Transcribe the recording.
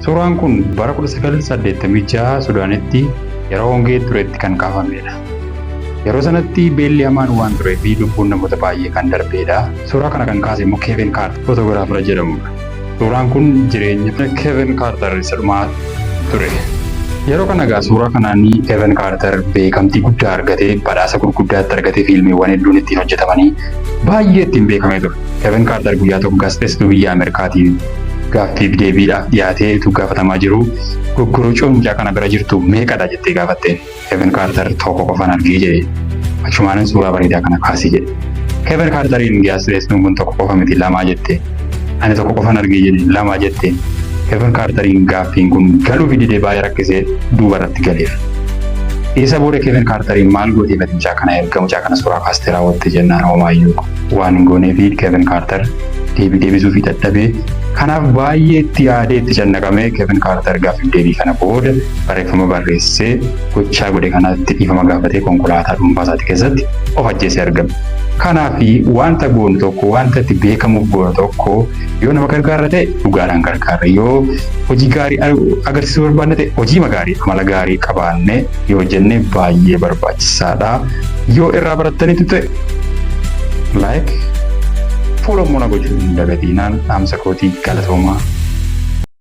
Suuraan kun bara 1986 Sudaanitti yeroo hongee turetti kan kaafamedha. Yeroo sanatti beelli hamaan waan tureef lubbuun namoota baay'ee kan darbedha. Suuraa kana kan kaase immoo Kevin Carter fotoogiraafara jedhamudha. Suuraan kun jireenya Kevin Carter isa dhumaa ture. Yeroo kana egaa suuraa kanaan Kevin Carter beekamtii guddaa argatee badhaasa gurguddaatti argatee fiilmiiwwan hedduun ittiin hojjetamanii baay'ee ittiin beekamee ture. Kevin Carter guyyaa tokko gaazexeessituu biyya Ameerikaatiin gaaffiif deebiidhaaf dhiyaatee utuu gaafatamaa jiru goggoraa mucaa kana bira jirtu meeqadha jettee gaafatte. Kevin Carter tokko qofan argee jedhe. Achumaanin suuraa bareedaa kana kaasii jedhe. Kevin Carteriin gaazexeessituun kun tokko qofa miti lamaa jette. Ani tokko qofan argee jedhe lamaa jette. Kevin Carteriin gaaffiin kun galuu fi didee baay'ee rakkisee duuba irratti galeera. Isa booda Kevin Carteriin maal gootee mucaa kana erga mucaa kana suuraa kaastee raawwatte jennaan homaayyuu waan hin gooneefi Kevin Carter deebisuu fi dadhabee kanaaf baay'ee itti yaadee itti cannaqamee Kevin Carter gaaffiif deebii kana booda barreeffama barreessee gochaa godhe kanatti dhiifama gaafatee konkolaataa dhuunfaa isaatii keessatti of ajjeesee argame. Kanaaf wanta goonu tokko wanta itti beekamuuf goonu tokko yoo nama gargaara ta'e dhugaadhaan gargaarra, yoo hojii gaarii agarsiisuu barbaanne ta'e hojii gaarii amala gaarii qabaanne yoo hojjenne baay'ee barbaachisaadha. Yoo irraa barattanitu ta'e like follow gochuu hin dagatinaa. Dhaamsa kootii galatoomaa.